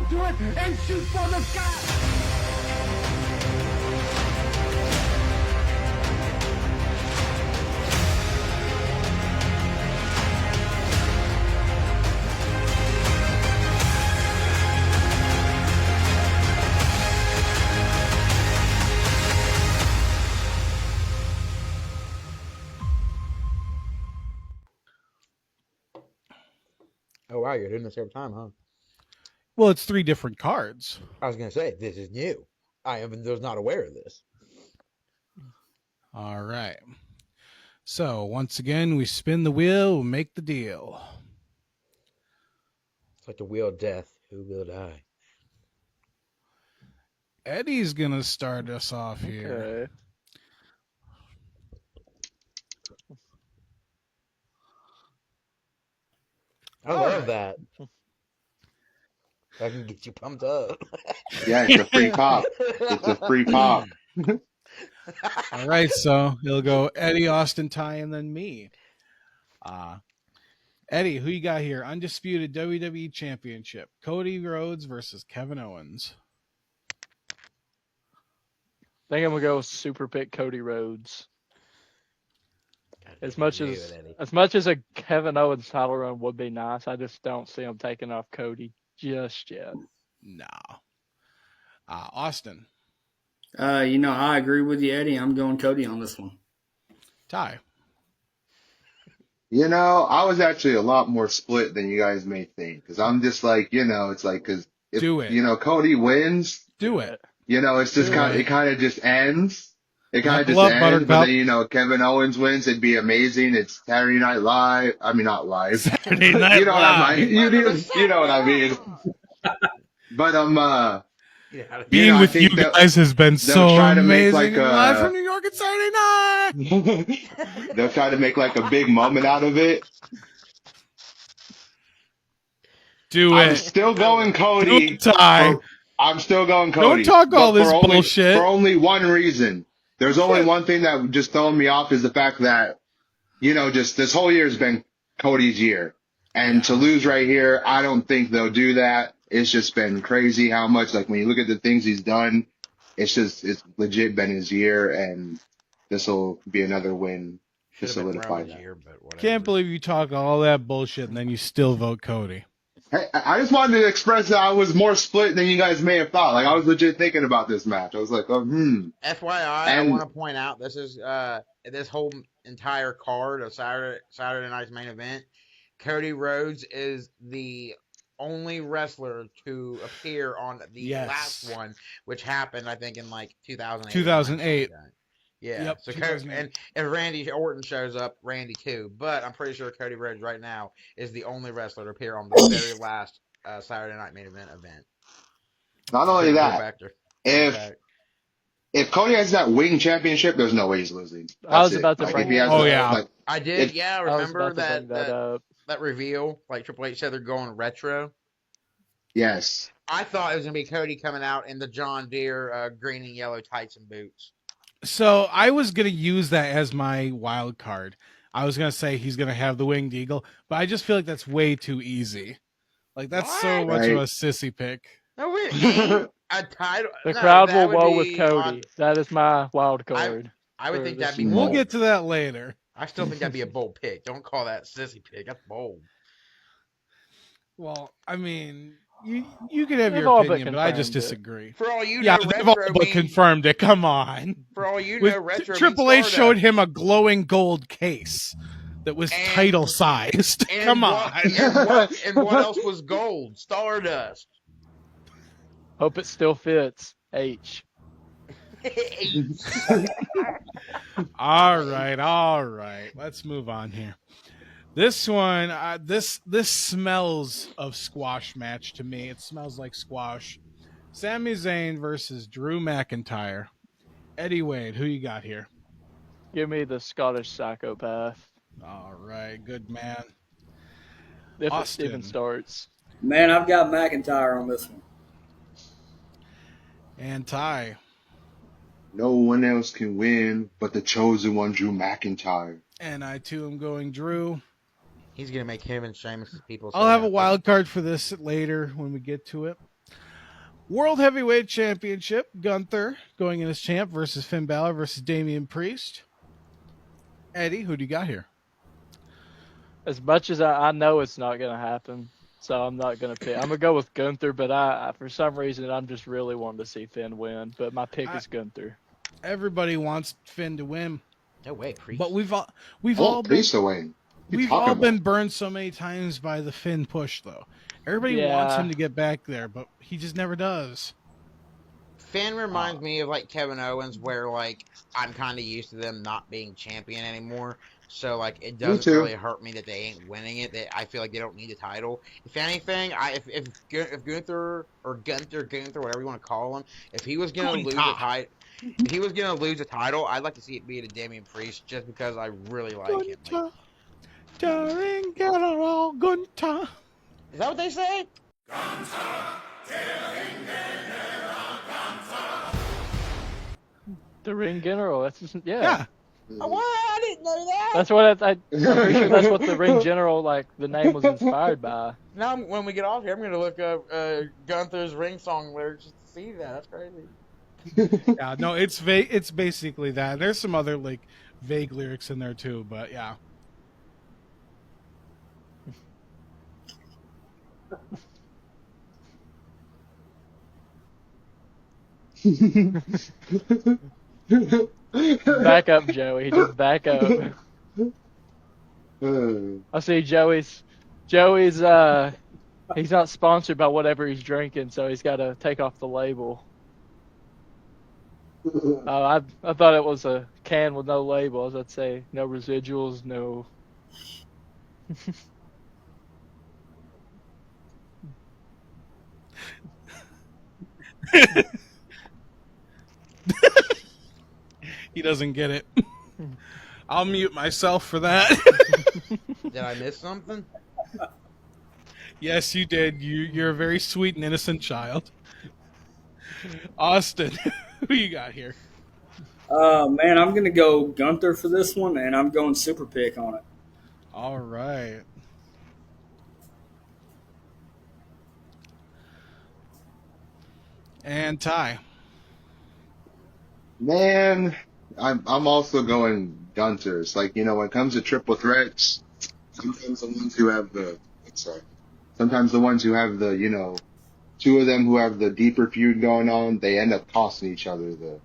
on to it and shoot for the sky. Oh, wow, you're doing this every time, huh? Well, it's 3 different cards. I was going to say, this is new. I was not aware of this. All right. So, once again, we spin the wheel, we make the deal. It's like the wheel of death. Who will die? Eddie's going to start us off here. Okay. I love that. I can get you pumped up. Yeah, it's a free pop. It's a free pop. All right, so it'll go Eddie, Austin, Ty, and then me. Eddie, who you got here? Undisputed WWE Championship. Cody Rhodes versus Kevin Owens. I think I'm gonna go super pick Cody Rhodes. As much as a Kevin Owens title run would be nice, I just don't see him taking off Cody just yet. No. Austin. I agree with you, Eddie. I'm going Cody on this one. Ty. I was actually a lot more split than you guys may think. Because I'm just like, it's like, because if, Do it. Cody wins, Do it. it's just it kind of just ends. It kind of just Knuckle up, ends. But Buttercup. then, Kevin Owens wins. It'd be amazing. It's Saturday Night Live. I mean, not live. Saturday Night You know what I Live. mean? You know what I mean. But Being I with think you guys has been so try to make, amazing. like, Live from New York, it's Saturday night. they'll try to make like a big moment out of it. Do I'm it. still going Cody. Do it, Ty. I'm still going Cody. Don't talk all But this for bullshit. For only one reason. There's only one thing that just throwing me off is the fact that, just this whole year has been Cody's year. And to lose right here, I don't think they'll do that. It's just been crazy how much, like when you look at the things he's done, it's legit been his year, and this will be another win to solidify that. Can't believe you talk all that bullshit and then you still vote Cody. Hey, I just wanted to express that I was more split than you guys may have thought. Like, I was legit thinking about this match. I was like, FYI, I want to point out this is this whole entire card of Saturday night's main event. Cody Rhodes is the only wrestler to appear on the last one, which happened, I think, in like 2008. 2008. Yeah. Yep, So and if Randy Orton shows up, Randy too. But I'm pretty sure Cody Rhodes right now is the only wrestler to appear on the very last Saturday Night Main Event. Not only that, if Cody has that wing championship, there's no way he's losing. I was about to bring that up. I did. Remember that reveal? Like Triple H said they're going retro. Yes. I thought it was gonna be Cody coming out in the John Deere green and yellow tights and boots. So I was going to use that as my wild card. I was going to say he's going to have the winged eagle, but I just feel like that's way too easy. Like, that's so much of a sissy pick. No, a title. The crowd will woe with Cody. That is my wild card. I would think that'd be We'll bold. get to that later. I still think that'd be a bold pick. Don't call that sissy pick. That's bold. Well, I mean, you can have your opinion, but I just disagree. For all you know, they've all but confirmed it. Come on. For all you know, retro Triple H showed him a glowing gold case that was title sized. Come on. And what else was gold? Stardust. Hope it still fits. H. All right. Let's move on here. This one, this smells of squash match to me. It smells like squash. Sami Zayn versus Drew McIntyre. Eddie Wade, who you got here? Give me the Scottish psychopath. All right, good man. If Austin. it even starts. Man, I've got McIntyre on this one. And Ty. No one else can win but the chosen one, Drew McIntyre. And I too am going Drew. He's gonna make him and Sheamus people. I'll have a wild card for this later when we get to it. World Heavyweight Championship, Gunther going in as champ versus Finn Balor versus Damian Priest. Eddie, who do you got here? As much as I know it's not going to happen, so I'm not going to pick. I'm going to go with Gunther, but I for some reason, I'm just really wanting to see Finn win. But my pick is Gunther. Everybody wants Finn to win. No way, Priest. But we've all Priest to win. We've all been burned so many times by the Finn push, though. Everybody wants him to get back there, but he just never does. Finn reminds me of like Kevin Owens, where like I'm kind of used to them not being champion anymore. So like it doesn't really hurt me that they ain't winning it. I feel like they don't need a title. If anything, if Gunther or Gunther, whatever you want to call him, if he was gonna lose a title, I'd like to see it be to Damian Priest, just because I really like him. Like, Daring General Gunther. is that what they say? The Ring General. That's just, yeah. Oh, what? I didn't know that. That's what I'm pretty sure that's what the Ring General, like the name was inspired by. Now, when we get off here, I'm gonna look up Gunther's ring song lyrics just to see that. That's crazy. Yeah, no, it's basically that. There's some other like vague lyrics in there too, but yeah. Back up, Joey. Just back up. I see Joey's he's not sponsored by whatever he's drinking, so he's got to take off the label. I thought it was a can with no labels. I'd say no residuals, no. He doesn't get it. I'll mute myself for that. Did I miss something? Yes, you did. You're a very sweet and innocent child. Austin, who you got here? Man, I'm going to go Gunther for this one, and I'm going super pick on it. All right. And Ty. Man, I'm also going Gunther. It's like, you know, when it comes to triple threats, sometimes the ones who have the, you know, two of them who have the deeper feud going on, they end up costing each other the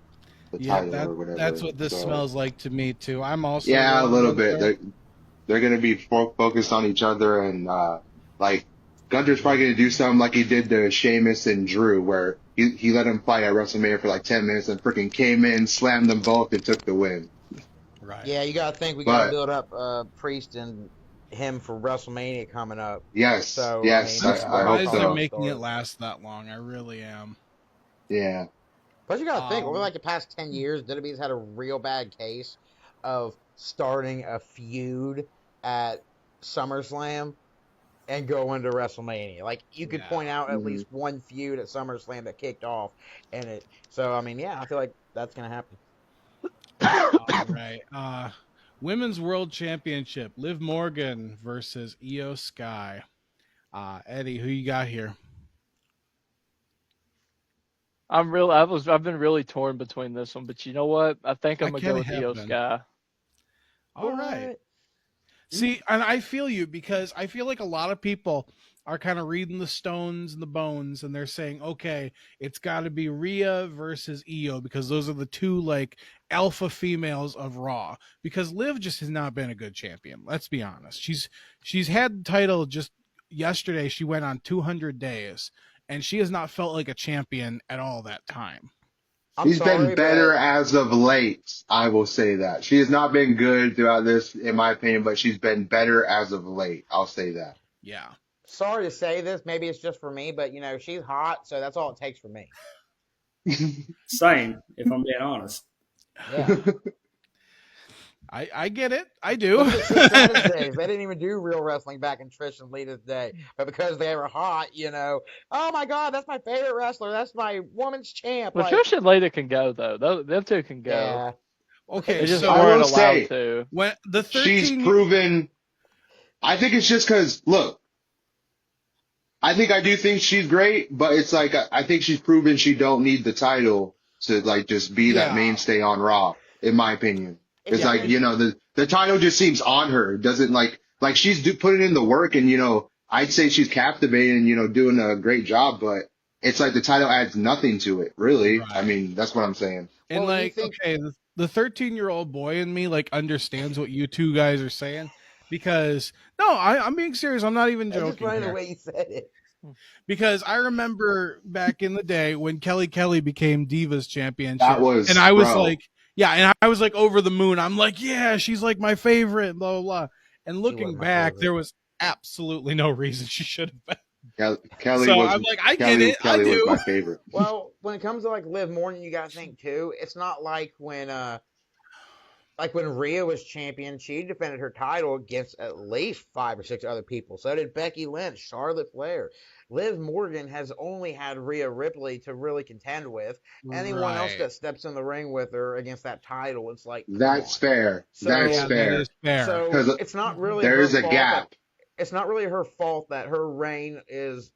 title or whatever. That's what this smells like to me too. I'm also a little bit. They're going to be focused on each other, and like Gunther's probably going to do something like he did to Sheamus and Drew, where he let him fight at WrestleMania for like 10 minutes and freaking came in, slammed them both, and took the win. Right. Yeah, you got to think we got to build up Priest and him for WrestleMania coming up. Yes. So, yes. I I'm surprised hope so. they're making it last that long. I really am. Yeah. But you got to think, over like the past 10 years, WWE's had a real bad case of starting a feud at SummerSlam and going to WrestleMania. Like, you could point out at least one feud at SummerSlam that kicked off. So, I mean, yeah, I feel like that's going to happen. All right. Women's World Championship. Liv Morgan versus Io Sky. Eddie, who you got here? I've been really torn between this one, but you know what? I think I'm gonna go with Io Sky. All right. See, and I feel you, because I feel like a lot of people are kind of reading the stones and the bones, and they're saying, okay, it's got to be Rhea versus Io, because those are the two like alpha females of Raw. Because Liv just has not been a good champion. Let's be honest. She's had the title just yesterday. She went on 200 days, and she has not felt like a champion at all that time. She's been better as of late. I will say that. She has not been good throughout this, in my opinion, but she's been better as of late. I'll say that. Yeah. Sorry to say this. Maybe it's just for me, but, you know, she's hot, so that's all it takes for me. Same, if I'm being honest. Yeah. I get it. I do. They didn't even do real wrestling back in Trish and Lita's day. But because they were hot, you know, oh my God, that's my favorite wrestler. That's my woman's champ. Well, Trish and Lita can go, though. Them two can go. Yeah. Okay, they just I weren't will allowed say, to. When the 13... she's proven. I think it's just because, look, I do think she's great, but it's like I think she's proven she don't need the title to like just be that Yeah. mainstay on Raw, in my opinion. It's Yeah. like, the title just seems on her. It doesn't like she's putting in the work and I'd say she's captivating, doing a great job, but it's like the title adds nothing to it, really. Right. I mean, that's what I'm saying. And Well, you like, think- okay, the 13-year-old boy in me like understands what you two guys are saying, because no, I'm being serious. I'm not even I just joking funny the here. way you said it. Because I remember back in the day when Kelly became Divas Championship, That was, and I was bro. like, yeah, and I was like over the moon. I'm like, yeah, she's like my favorite, blah blah blah. And looking wasn't my back, favorite. there was absolutely no reason she should have been. Kelly So was I'm like, I Kelly, get it, Kelly I do. was my favorite. Well, when it comes to like Liv Morgan, you gotta think too. It's not like when Rhea was champion, she defended her title against at least 5 or 6 other people. So did Becky Lynch, Charlotte Flair. Liv Morgan has only had Rhea Ripley to really contend with. Anyone else Right. that steps in the ring with her against that title, it's like, come That's on. fair. So- That's Yeah, fair. that is fair. So 'Cause it's not really There her is a fault gap. it's not really her fault that her reign is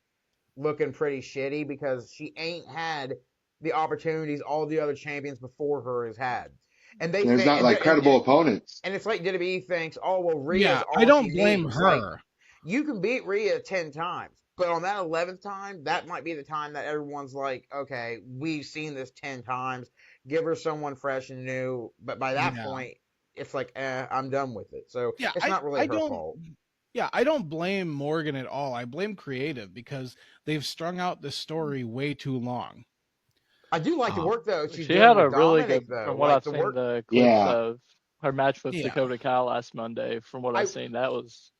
looking pretty shitty, because she ain't had the opportunities all the other champions before her has had. And they There's think, not like credible opponents. and it's like WWE thinks, oh well, Rhea's Yeah, all I don't she blame needs. her. Like, you can beat Rhea 10 times, but on that 11th time, that might be the time that everyone's like, okay, we've seen this 10 times. Give her someone fresh and new. But by that Yeah. point, it's like, I'm done with it. So Yeah, it's not really I her don't. fault. Yeah, I don't blame Morgan at all. I blame creative because they've strung out the story way too long. I do like the work though. She's She doing had with a really Dominic, good, though. from what Like, I've the seen, work. the clips Yeah. of her match with Yeah. Dakota Kai last Monday. From what I've seen, that was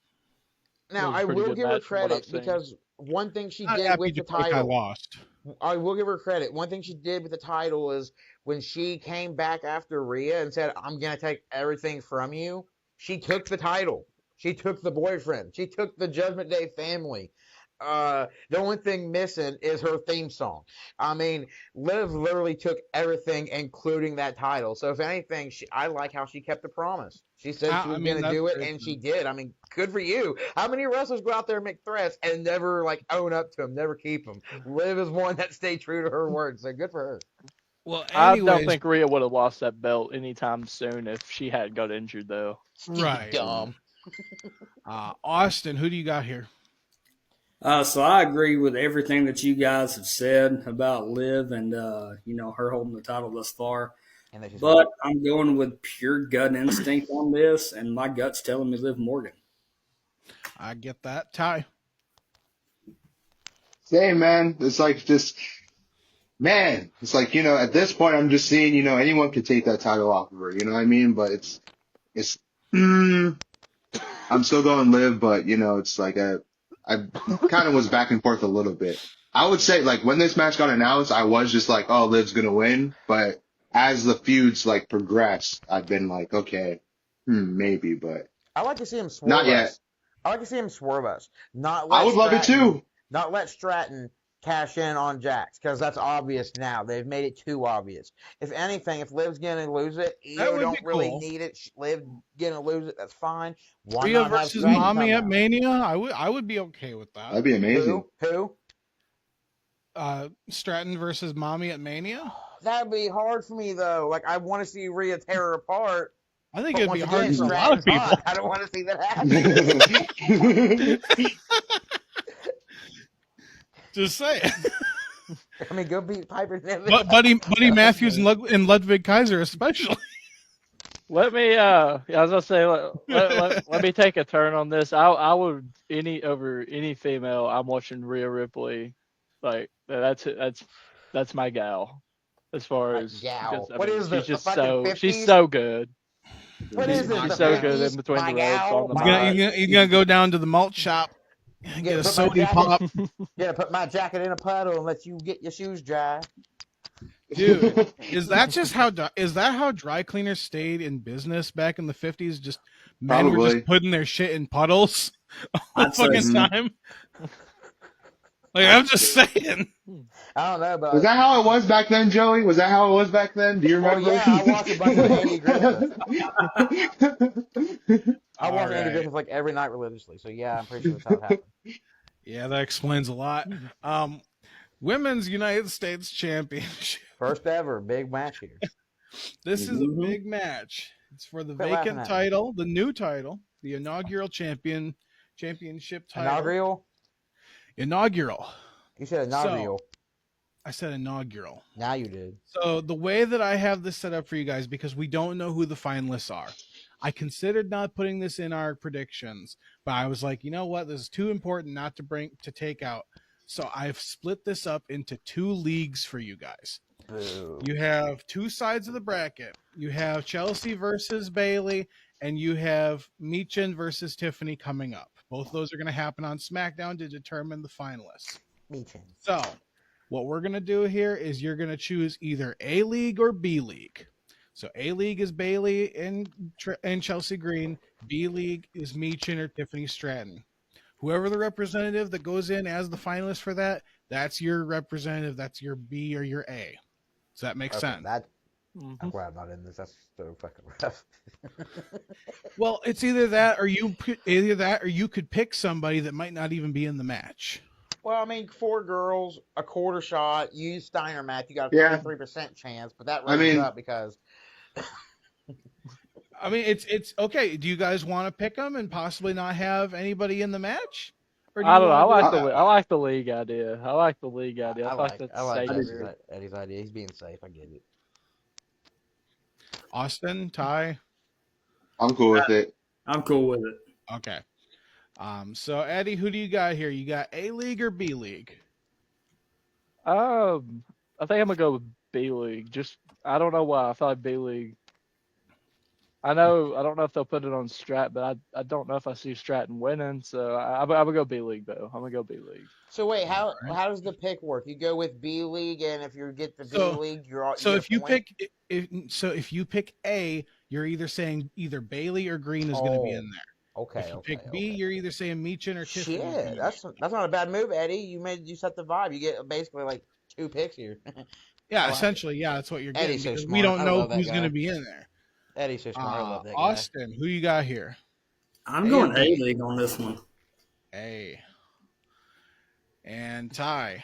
Now was a I pretty will good give her match from what credit I've seen. because one thing she Not did happy with the Dakota Kai title. lost. I will give her credit. One thing she did with the title is when she came back after Rhea and said, I'm going to take everything from you, she took the title. She took the boyfriend. She took the Judgment Day family. The only thing missing is her theme song. I mean, Liv literally took everything, including that title. So if anything, I like how she kept the promise. She said she was going to do it, and she did. I mean, good for you. How many wrestlers go out there and make threats and never like own up to them, never keep them? Liv is one that stayed true to her word, so good for her. Well, I anyways, don't think Rhea would have lost that belt anytime soon if she hadn't got injured, though. right. Dumb. Austin, who do you got here? So I agree with everything that you guys have said about Liv and her holding the title thus far. And she's But I'm going with pure gut instinct on this, and my gut's telling me Liv Morgan. I get that. Ty. Same, man. It's like just, man, it's like, at this point, I'm just seeing, anyone could take that title off of her. You know what I mean? But I'm still going Liv, but, it's like I kind of was back and forth a little bit. I would say, like, when this match got announced, I was just like, oh, Liv's going to win. But as the feuds, like, progress, I've been like, okay, maybe, but I like to see him swerve not yet. us. I like to see him swerve us. Not let I would love it too. Not let Stratton cash in on Jax, because that's obvious now. They've made it too obvious. If anything, if Liv's going to lose it, That you would don't be really cool. need it. Liv going to lose it, that's fine. Why Rhea not have versus Stratton Mommy come at out? Mania. I would be okay with that. That'd be amazing. Who? Stratton versus Mommy at Mania. That'd be hard for me, though. Like, I want to see Rhea tear her apart. I think But it'd once be hard again, for a lot of Stratton's people. hot. I don't want to see that happen. Just saying. I mean, go beat Piper Niven. But Buddy Matthews and Ludwig Kaiser especially. Let me, I was gonna say, let me take a turn on this. I would over any female. I'm watching Rhea Ripley. Like that's my gal. As far as gal. because, What is she's this, just the fucking 50s? she's so good. What is it? She's The so good 50s? in between My the ropes gal? on the My- He's gonna go down to the malt shop and get a put my soda jacket- pop. Yeah, put my jacket in a puddle and let you get your shoes dry. Dude, is that how dry cleaners stayed in business back in the 50s? Just men were Probably. just putting their shit in puddles all the I'd say fucking so. time. Like, I'm just saying. I don't know, but Was that how it was back then, Joey? Was that how it was back then? Do you Well, remember? yeah, I watched a bunch of Andy Griffith. I watch All Andy right. Griffith like every night religiously, so yeah, I'm pretty sure that's how it happened. Yeah, that explains a lot. Women's United States Championship. First ever big match here. This is a Mhm. big match. It's for the Quit laughing vacant at me. title, the new title, the inaugural championship title. Inaugural. You said inaugural. I said inaugural. Now you did. So the way that I have this set up for you guys, because we don't know who the finalists are, I considered not putting this in our predictions, but I was like, you know what? This is too important not to take out. So I've split this up into 2 leagues for you guys. Boo. You have 2 sides of the bracket. You have Chelsea versus Bailey, and you have Michin versus Tiffany coming up. Both of those are going to happen on SmackDown to determine the finalists. Meeting. So what we're going to do here is you're going to choose either A League or B League. So A League is Bailey and Chelsea Green. B League is Michin or Tiffany Stratton. Whoever the representative that goes in as the finalist for that, that's your representative. That's your B or your A. Does that make sense? I'm glad I'm not in this. That's so fucking rough. Well, it's either that or you could pick somebody that might not even be in the match. Well, I mean, 4 girls, a quarter shot. You use Steiner math. You got a Yeah. 33% chance, but that I raises mean- up because I mean, it's okay. Do you guys want to pick them and possibly not have anybody in the match? Or do I you don't know. wanna I like the league idea. I like the league idea. I like that's I like safer. Eddie's idea. He's being safe. I get it. Austin, Ty? I'm cool with it. I'm cool with it. Okay. So Eddie, who do you got here? You got A League or B League? I think I'm gonna go with B League. Just I don't know why. I feel like B League. I don't know if they'll put it on Strat, but I don't know if I see Stratton winning. So I'm gonna go B League though. I'm gonna go B League. So wait, how does the pick work? You go with B League, and if you get the B League, you're all. So you if get a you point? if you pick A, you're either saying either Bailey or Green is going to be in there. Okay. If you okay, pick B, okay. you're either saying Michin or Tiffany. Shit, that's not a bad move, Eddie. You set the vibe. You get basically like 2 picks here. Yeah, I like essentially, yeah, that's what you're getting. Eddie's so Because smart. we don't I know love that who's guy. going to be in there. Eddie's so smart. I love that guy. Austin, who you got here? I'm going A League on this one. A. And Ty.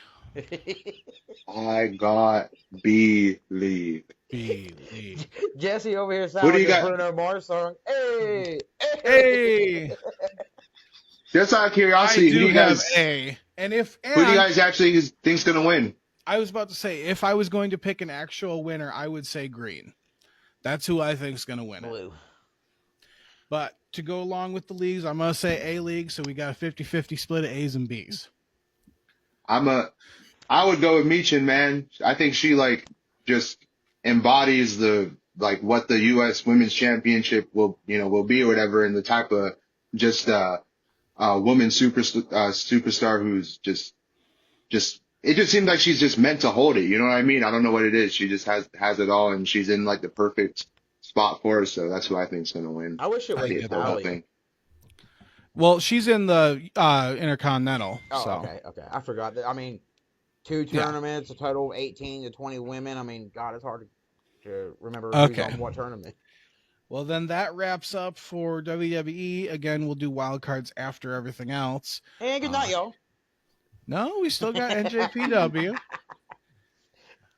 I got B League. B League. Jesse over here Who sounding do you like a got? Bruno Mars song. Hey, Hey, Just out of I curiosity, do have A. And who do you guys actually think's gonna win? I was about to say, if I was going to pick an actual winner, I would say Green. That's who I think is going to win it. Blue. But to go along with the leagues, I'm going to say A League, so we got a 50-50 split of A's and B's. I would go with Michin, man. I think she just embodies what the U.S. Women's Championship will be or whatever, and the type of just woman superstar who's just it just seems like she's just meant to hold it. You know what I mean? I don't know what it is. She just has it all, and she's in the perfect spot for her. So that's who I think is going to win. I wish it was the whole Natalia. thing. Well, she's in the Intercontinental. Oh, so. okay. I forgot that. I mean, 2 tournaments, a total of 18 to 20 women. I mean, God, it's hard to remember who's on what tournament. Well, then that wraps up for WWE. Again, we'll do wild cards after everything else. And good night, y'all. No, we still got NJPW.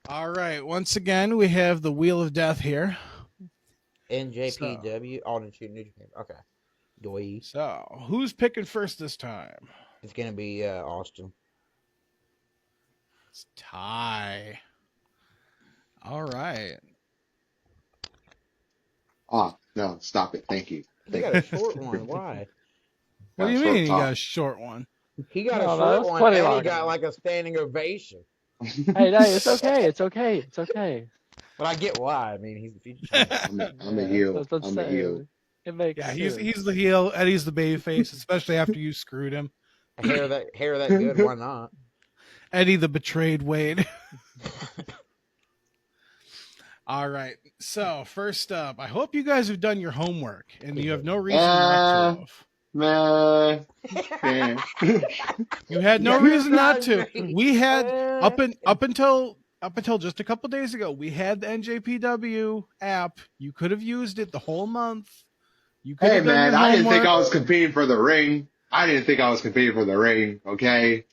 All right. Once again, we have the Wheel of Death here. NJPW, Altitude New Japan. Okay. Doi. So, who's picking first this time? It's going to be Austin. It's Ty. All right. Oh, no, stop it. Thank you. He got a short one. Why? What do you Short mean you talk. got a short one? He got No, a that's short one, plenty and he longer. got like a standing ovation. Hey, it's okay. It's okay. It's okay. But I get why. I mean, he's the future champion. I'm a heel. That's what I'm I'm a saying. heel. It makes Yeah, sense. he's the heel. Eddie's the baby face, especially after you screwed him. hair that good. Why not? Eddie the betrayed Wade. All right. So first up, I hope you guys have done your homework and you have no reason not to have. Man. You had no Yeah, reason not that's to. right. We had up until just a couple days ago, we had the NJPW app. You could have used it the whole month. You could Hey, have done man, your I didn't think homework. I was competing for the ring. I didn't think I was competing for the ring. Okay,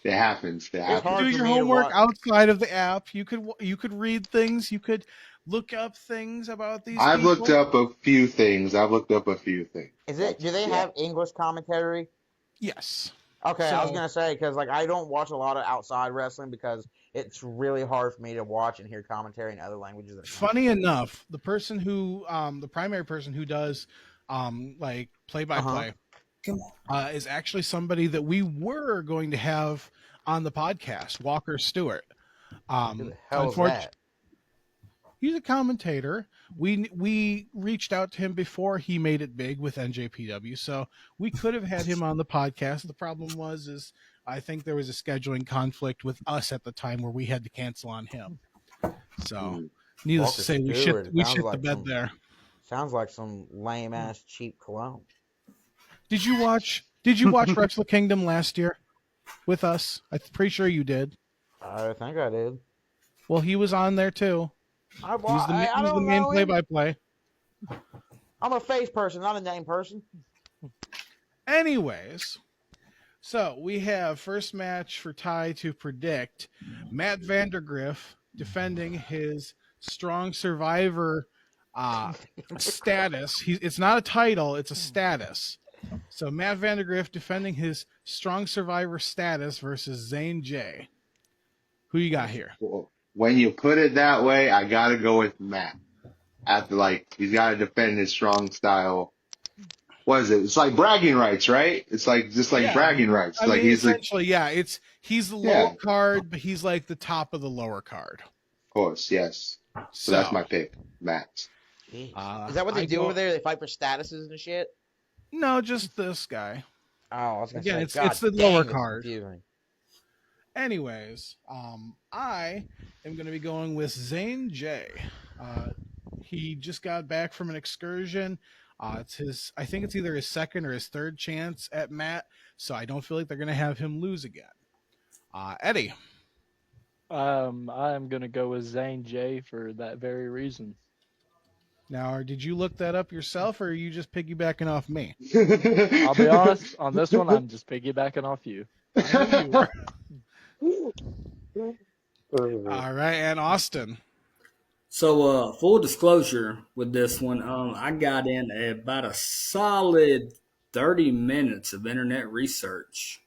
it happens. It It's happens. hard Do for your me to homework watch. outside of the app. You could read things. You could look up things about these I've people. looked up a few things. Is it? Do they Yeah. have English commentary? Yes. Okay, I was So- gonna say because like I don't watch a lot of outside wrestling because it's really hard for me to watch and hear commentary in other languages. Than Funny enough, the primary person who does like play by play Come is actually somebody that we were going to have on the podcast, Walker Stewart. Who the hell is unfortu- that? He's a commentator. We reached out to him before he made it big with NJPW, so we could have had him on the podcast. The problem is I think there was a scheduling conflict with us at the time where we had to cancel on him. So, needless Walker to say, we Stewart, shit sounds the like bed some- there. Sounds like some lame ass cheap cologne. Did you watch Wrestle Kingdom last year with us? I'm pretty sure you did. I think I did. Well, he was on there too. I He's the don't main know him. play-by-play. I'm a face person, not a name person. Anyways, so we have first match for Ty to predict. Matt Vandergriff defending his strong survivor status. It's not a title, it's a status. So Matt Vandergriff defending his strong survivor status versus Zane J. Who you got here? When you put it that way, I gotta go with Matt. He's gotta defend his strong style. What is it? It's like bragging rights, right? It's like bragging rights. I mean, essentially, he's the lower card, but he's like the top of the lower card. Of course, yes. So that's my pick, Matt. Is that what they do go- over there? They fight for statuses and shit? No, just this guy. Oh, I was gonna Again, say, it's the God dang, lower it's card. confusing. Anyways, I am going to be going with Zane J. He just got back from an excursion. I think it's either his second or his third chance at Matt, so I don't feel like they're going to have him lose again. Eddie. I am gonna go with Zane J for that very reason. Now, did you look that up yourself, or are you just piggybacking off me? I'll be honest, on this one, I'm just piggybacking off you. I knew you were. All right, and Austin. So, full disclosure with this one, I got in about a solid 30 minutes of internet research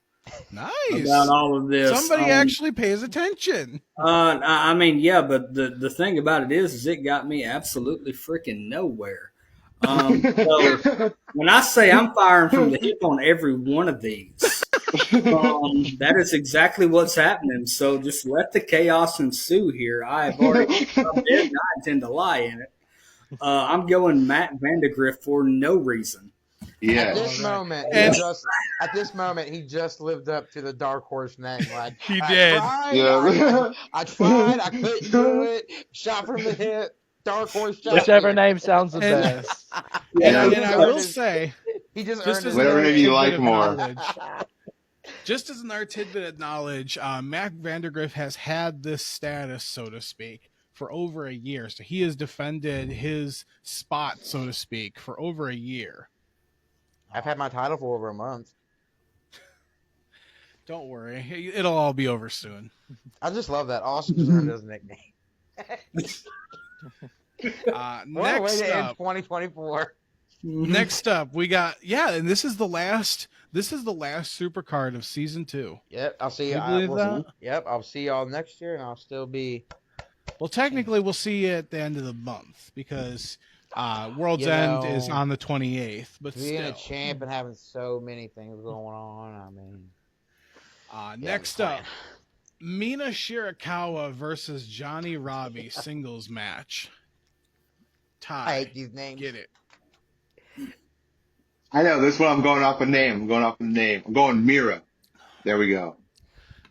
Nice. about all of this. Somebody actually pays attention. I mean, yeah, but the thing about it is it got me absolutely freaking nowhere. So when I say I'm firing from the hip on every one of these, that is exactly what's happening. So just let the chaos ensue here. I have already and I intend to lie in it. I'm going Matt Vandergriff for no reason. Yeah. At this moment, he just lived up to the dark horse name. Like He did. I tried. I couldn't do it. Shot from the hip. Dark horse. Whichever name sounds the best. And I will say, he just just earned as it. Whatever name you like tidbit of more. knowledge- Just as another tidbit of knowledge, Matt Vandergriff has had this status, so to speak, for over a year. So he has defended his spot, so to speak, for over a year. I've had my title for over a month. Don't worry, it'll all be over soon. I just love that. Austin just earned his nickname. What a way Next to end up, 2024. next up, we got and this is the last supercard of season 2. Yep, I'll see you. Can you believe that? Yep, I'll see y'all next year, and I'll still be. Well, technically, we'll see you at the end of the month because World's You End know, is on the 28th. But Being still, a champ and having so many things going on, I mean. next up, Mina Shirakawa versus Johnny Robbie singles match. Ty, I hate these names. get it? I know this one. I'm going off a name. I'm going Mira. There we go.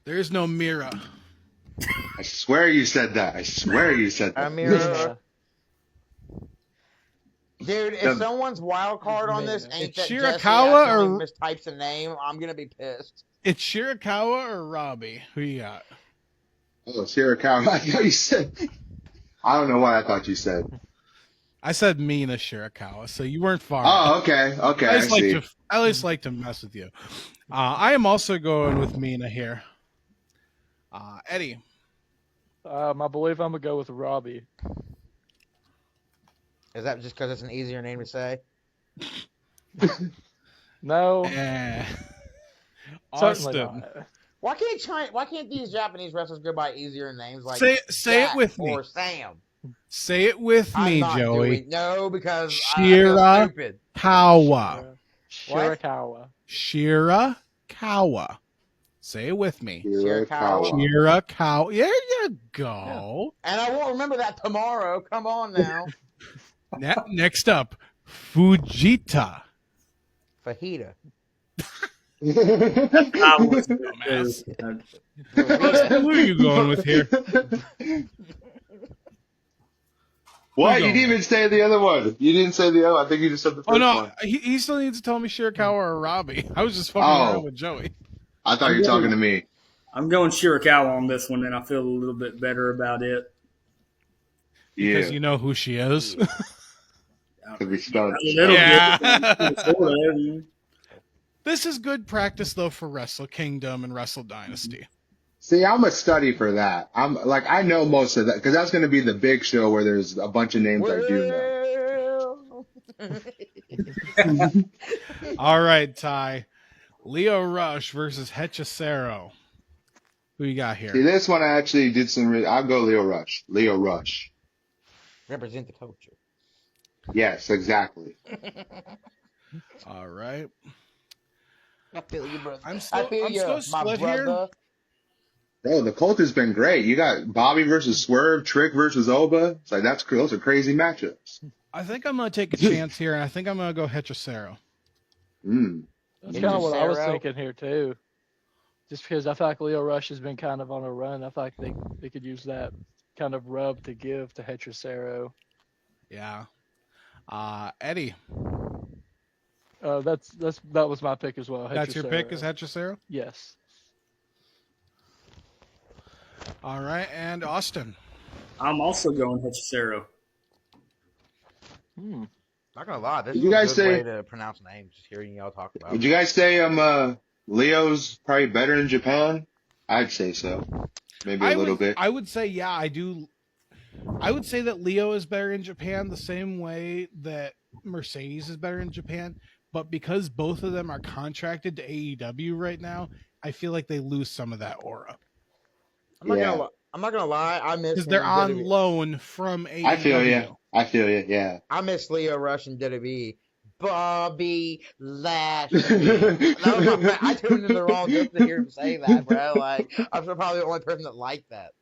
There is no Mira. I swear you said that. Amira. Dude, if Um, someone's wild card on this ain't It's that Jesse Shirakawa accidentally or- mistypes a name, I'm gonna be pissed. It's Shirakawa or Robbie? Who you got? Oh, Shirakawa. I thought you said. I don't know what I thought you said. I said Mina Shirakawa, so you weren't far. Oh, okay. Okay. I see. I always like to mess with you. I am also going with Mina here. Eddie. I believe I'm gonna go with Robbie. Is that just because it's an easier name to say? No, certainly Austin. not. Why can't these Japanese wrestlers go by easier names like Say it Jack with me. or Sam? Say it with I'm me, not Joey. no, because I feel Shira stupid. Kawa. Shirakawa. Shirakawa. Say it with me. Shirakawa. Shirakawa. There you go. And I won't remember that tomorrow. Come on now. Next up, Fujita. Fajita. I was Who are you going with here? What? You didn't even say the other one. You didn't say the other one. I think you just said the first one. He still needs to tell me Shirakawa or Robbie. I was just fucking around with Joey. I thought you were talking to me. I'm going Shirakawa on this one, and I feel a little bit better about it. Because you know who she is. Could be stunned. This is good practice though for Wrestle Kingdom and Wrestle Dynasty. See, I'm a study for that. I know most of that because that's going to be the big show where there's a bunch of names I do know. All right, Ty. Leo Rush versus Hechicero. Who you got here? See, this one I actually did some. I'll go Leo Rush. Leo Rush. Represent the culture. Yes, exactly. All right. I feel you, brother. I'm still split here. Oh, the cult has been great. You got Bobby versus Swerve, Trick versus Oba. It's like that's cool. Those are crazy matchups. I think I'm gonna take a chance here, and I think I'm gonna go Hechicero. That's kind of what I was thinking here too. Just because I feel like Leo Rush has been kind of on a run, I feel like they could use that kind of rub to give to Hechicero. Yeah. Eddie. That was my pick as well. That's your pick, is Hechicero? Yes. All right, and Austin. I'm also going Hechicero. Not gonna lie, this Did is you a guys good say- way to pronounce names. Just hearing y'all talk about. Would you guys say Leo's probably better in Japan? I'd say so. Maybe a little bit. I would say, yeah, I do. I would say that Leo is better in Japan the same way that Mercedes is better in Japan. But because both of them are contracted to AEW right now, I feel like they lose some of that aura. I'm not gonna lie. I miss because they're on loan from AEW. I feel you. Yeah. I miss Leo Rush and WWE. Bobby Lashley. I tuned in the wrong just to hear him say that, bro. Like, I'm probably the only person that liked that.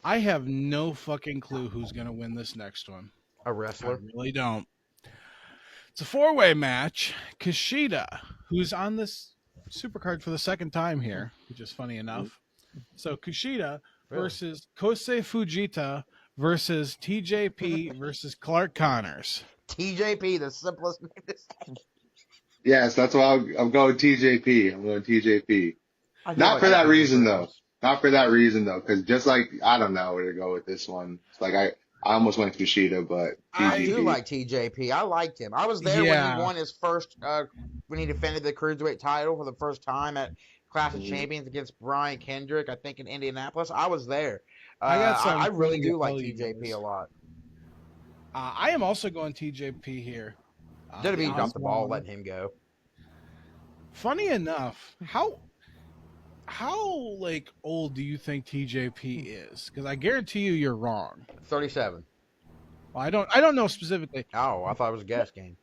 I have no fucking clue who's gonna win this next one. A wrestler? I really don't. It's a 4-way match. Kushida, who's on this supercard for the second time here, which is funny enough. So Kushida versus Kosei Fujita versus TJP versus Clark Connors. TJP, the simplest name to say. Yes, that's why I'm going TJP. I'm going TJP. Not for that reason, though. Not for that reason, though, because just like, I don't know where to go with this one. It's like I almost went Kushida, but TJP. I do like TJP. I liked him. I was there when he won his first, when he defended the Cruiserweight title for the first time at Clash of Champions against Brian Kendrick, I think in Indianapolis. I was there. I really do like TJP a lot. I am also going TJP here. WWE dropped the ball, letting him go. Funny enough, how like old do you think TJP is? Because I guarantee you're wrong. 37. Well, I don't know specifically. Oh, I thought it was a guess game.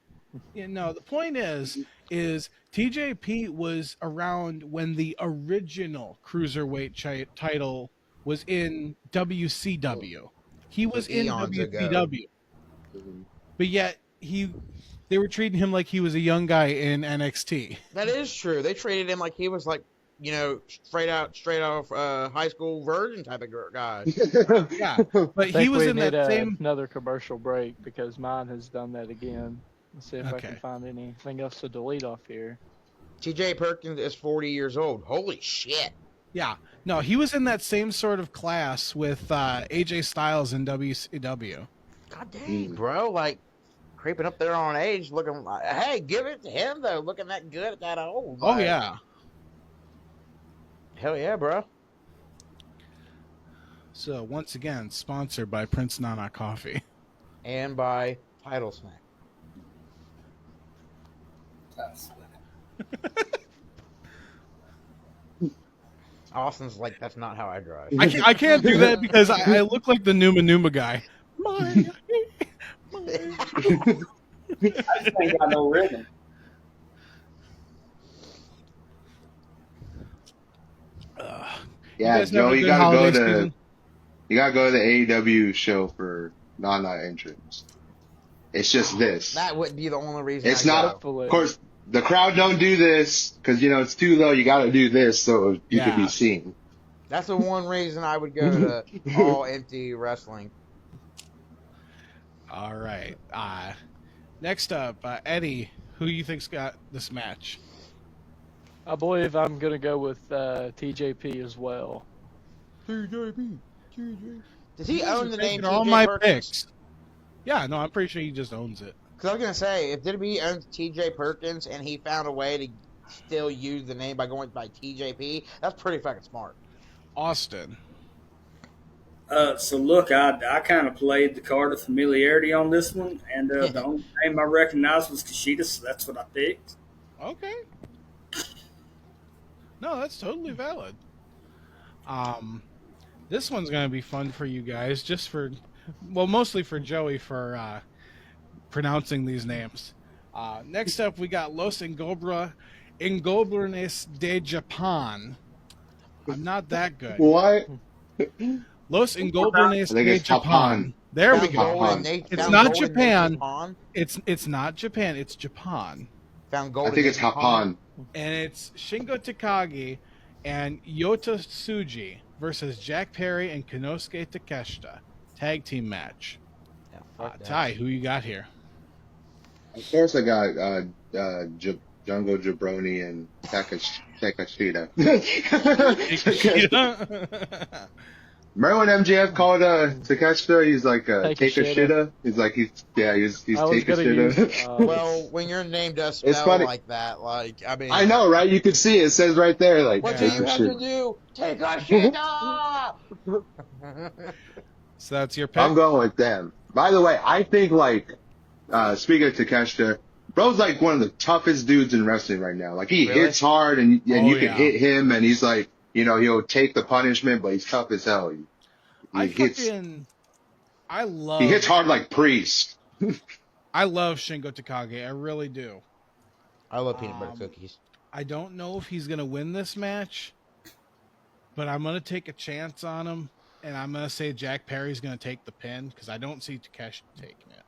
Yeah, no, the point is TJP was around when the original Cruiserweight title was in WCW. He was in WCW. But yet they were treating him like he was a young guy in NXT. That is true. They treated him like he was like, you know, straight out high school virgin type of guy. Yeah, but he was in that same. Another commercial break because mine has done that again. Let's see if I can find anything else to delete off here. TJ Perkins is 40 years old. Holy shit. Yeah, no, he was in that same sort of class with AJ Styles in WCW. God dang, bro. Like, creeping up there on age, looking like, hey, give it to him, though. Looking that good at that old. Oh, yeah. Hell yeah, bro. So, once again, sponsored by Prince Nana Coffee. And by Title Smack. Austin's like, that's not how I drive. I can't do that because I look like the Numa Numa guy. I just ain't got no rhythm. Yeah, guys Joe, have a you good gotta go holiday to season? the AEW show for Nana entrance. It's just this. That wouldn't be the only reason. It's I not. go. Hopefully. Of course, the crowd don't do this because it's too low. You gotta do this so you can be seen. That's the one reason I would go to all empty wrestling. All right. Next up, Eddie, who you think's got this match? I believe I'm gonna go with TJP as well. TJP. Does he own the name all TJ my Perkins? picks. Yeah, no, I'm pretty sure he just owns it. Because I was gonna say, if WWE owns TJ Perkins and he found a way to still use the name by going by TJP, that's pretty fucking smart. Austin. So look, I kind of played the card of familiarity on this one, and the only name I recognized was Kushida, so that's what I picked. Okay. No, that's totally valid. This one's gonna be fun for you guys, mostly for Joey for pronouncing these names. Next up, we got Los Ingobernables de Japan. I'm not that good. What? Los Ingobernables I think de it's Japan. Japan. There we Found go. gold in Na- It's found not gold in Japan. Japan. It's not Japan. It's Japan, Found gold I think in it's Japan. Hapan. and it's Shingo Takagi and Yota Tsuji versus Jack Perry and Konosuke Takeshita. Tag team match. Yeah, fuck that. Ty, who you got here? Of course, I got Jungle Jabroni and Takeshita. Remember when MJF called Takeshita? He's like Takeshita. He's like he's Takeshita. Well, when your name does It's spell funny. like that, like, I mean, I know, right? You can see it. It says right there, like what do you have to Takeshita. do? Take a shit off! So that's your pick. I'm going with them. By the way, I think speaking of Takeshita, bro's like one of the toughest dudes in wrestling right now. Like he Really? hits hard, and you yeah. can hit him, and he's like, he'll take the punishment, but he's tough as hell. I He hits hard like Priest. I love Shingo Takagi. I really do. I love peanut butter cookies. I don't know if he's gonna win this match, but I'm gonna take a chance on him, and I'm gonna say Jack Perry's gonna take the pin because I don't see Takeshi taking it.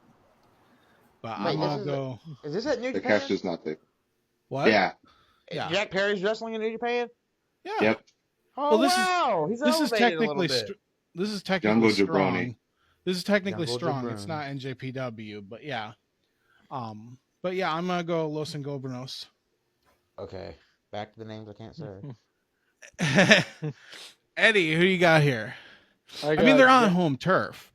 But Wait, I'm gonna go. Is this at New Japan? Takeshi's not there. What? Yeah. Yeah. Jack Perry's wrestling in New Japan? Yeah. Yep. Oh, Well, this is- wow. He's This is elevated a little technically bit. this is technically Jungle strong. Jabroni. This is technically Jungle strong. It's Jabroni. not NJPW, but yeah. But yeah, I'm gonna go Los Ingobernables. Okay. Back to the names I can't say. Eddie, who you got here? I got mean, they're on Jack- home turf.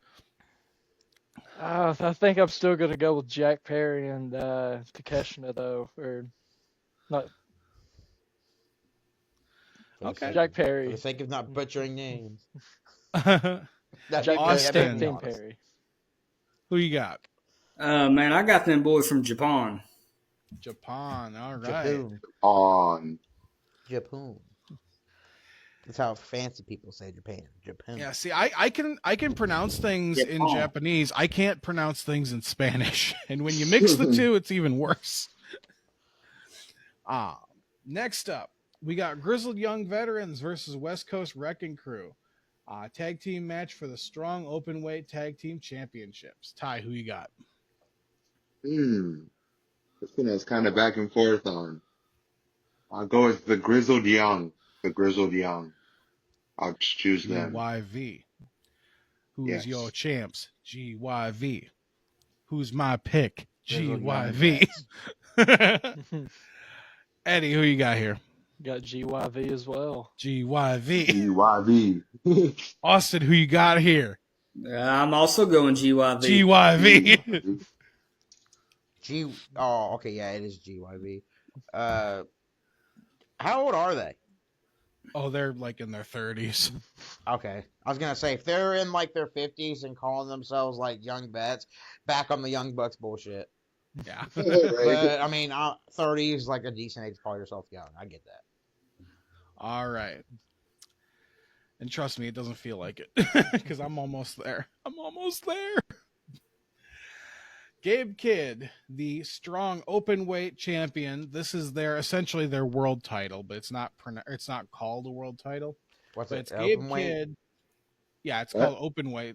I think I'm still gonna go with Jack Perry and Takeshita though, or not Okay. Jack For Perry. the sake of not butchering names. Who That's Jack Austin. Team Perry. you got? Man, I got them boys from Japan. Japan. All right. Japan. On. Japan. That's how fancy people say Japan. Japan. Yeah. See, I can pronounce things in Japan. Japanese. I can't pronounce things in Spanish, and when you mix the two, it's even worse. Next up, we got Grizzled Young Veterans versus West Coast Wrecking Crew. Tag team match for the Strong Openweight Tag Team Championships. Ty, who you got? This one is kind of back and forth on. I'll go with the Grizzled Young. The Grizzled Young. I'll choose them. GYV. Who's Yes. your champs? GYV. Who's my pick? Grizzled Young GYV. Eddie, who you got here? Got GYV as well. GYV. GYV. Austin, who you got here? I'm also going GYV. GYV. Oh, okay, yeah, it is GYV. How old are they? Oh, they're like in their 30s. Okay, I was gonna say if they're in like their 50s and calling themselves like young vets, back on the young bucks bullshit. Yeah. Right. But I mean, 30 is like a decent age to call yourself young. I get that. All right. And trust me, it doesn't feel like it because I'm almost there. I'm almost there. Gabe Kidd, the strong open weight champion. This is essentially their world title, but it's not called a world title. What's But it? it's Gabe Open weight? Kidd. Yeah, it's What? called open weight.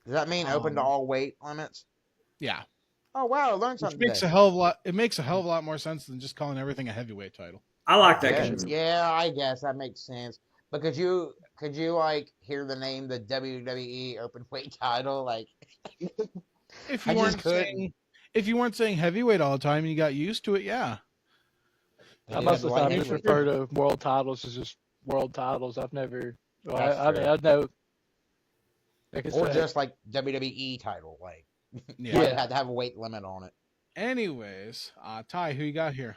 Does that mean open to all weight limits? Yeah. Oh wow, I learned Which something makes today. it makes a hell of a lot more sense than just calling everything a heavyweight title. I like that Yeah, concept. yeah, I guess that makes sense. But could you like hear the name the WWE open weight title? Like If I you just weren't couldn't. saying heavyweight all the time and you got used to it, yeah. They I did most have of the the light time just heavyweight refer title. to world titles as just world titles. I've never. Well, That's I mean, true. I know. Like I Or said, just like WWE title, like Yeah. like it had to have a weight limit on it. Anyways, Ty, who you got here?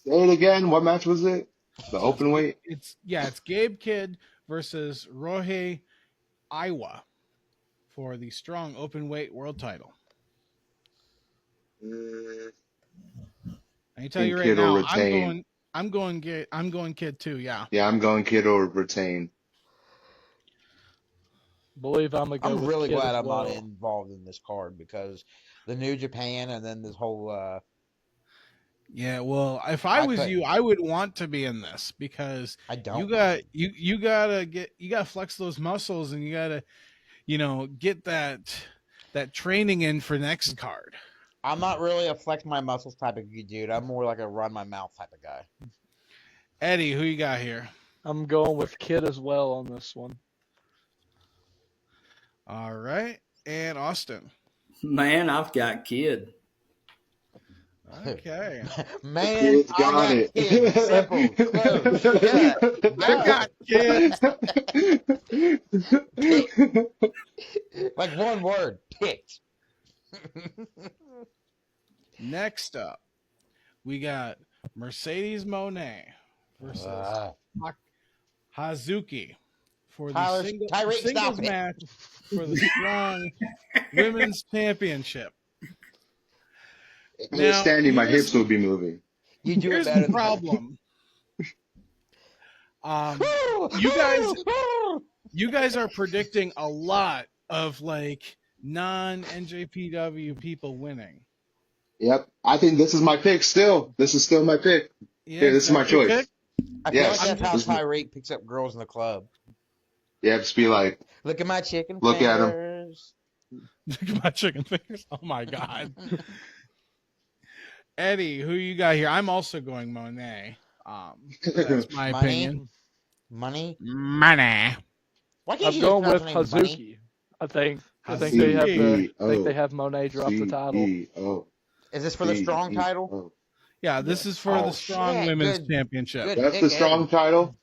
Say it again. What match was it? The open weight? It's Gabe Kidd versus Rohei Iwa for the strong open weight world title. I can tell you right Kidd will now, retain. I'm going Kidd too. Yeah. Yeah, I'm going Kidd or retain. believe I'm gonna go I'm with really Kidd glad as I'm well. not involved in this card because the New Japan and then this whole Yeah, well, if I was you, couldn't. I would want to be in this because I don't you gotta flex those muscles and you gotta get that training in for next card. I'm not really a flex my muscles type of dude. I'm more like a run my mouth type of guy. Eddie, who you got here? I'm going with Kidd as well on this one. All right, and Austin. Man, I've got Kidd. Okay. Man, Kidd's I got got it. Kidd. Simple, close, cut, I got Kidd. like one word, picked. Next up, we got Mercedes Moné versus Hazuki for the Tyreek, singles stop it. match for the strong women's championship. If I was standing, my hips would be moving. You do it Here's better the than problem. You guys are predicting a lot of like non-NJPW people winning. Yep. I think this is my pick still. This is still my pick. Yeah, Here, this is my that's your choice. pick? I feel Yes. like that's how This- Tyreek picks up girls in the club. Yeah, just be like, Look at my chicken Look at 'em. fingers. Look at my chicken fingers. Oh my god. Eddie, who you got here? I'm also going Monet. That's my Money? opinion. Money? Money. Why can't I'm you going just with pronounce her name Money? Hazuki. I think they have CEO. I think they have Monet drop the title. CEO. Is this for the strong title? CEO. Yeah, this is for Oh, the strong shit. women's Good. championship. Good. That's pick, the strong Eddie. title.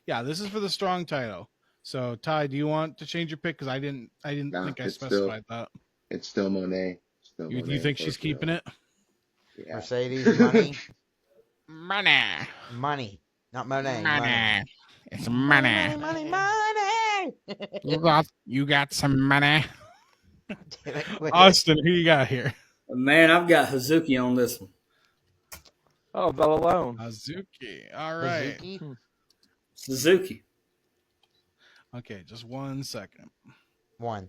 Yeah, this is for the strong title. So Ty, do you want to change your pick? Because I didn't Nah, think I it's specified that. It's still Monet. You think she's keeping it? Yeah. Mercedes, money. Money. Money. Not Monet. Money. It's Money, money. money, money. You got some money. Wait. Austin, who you got here? Man, I've got Hazuki on this one. Oh, Bella alone. Hazuki. All right. Hazuki? Suzuki. Okay, just 1 second. One.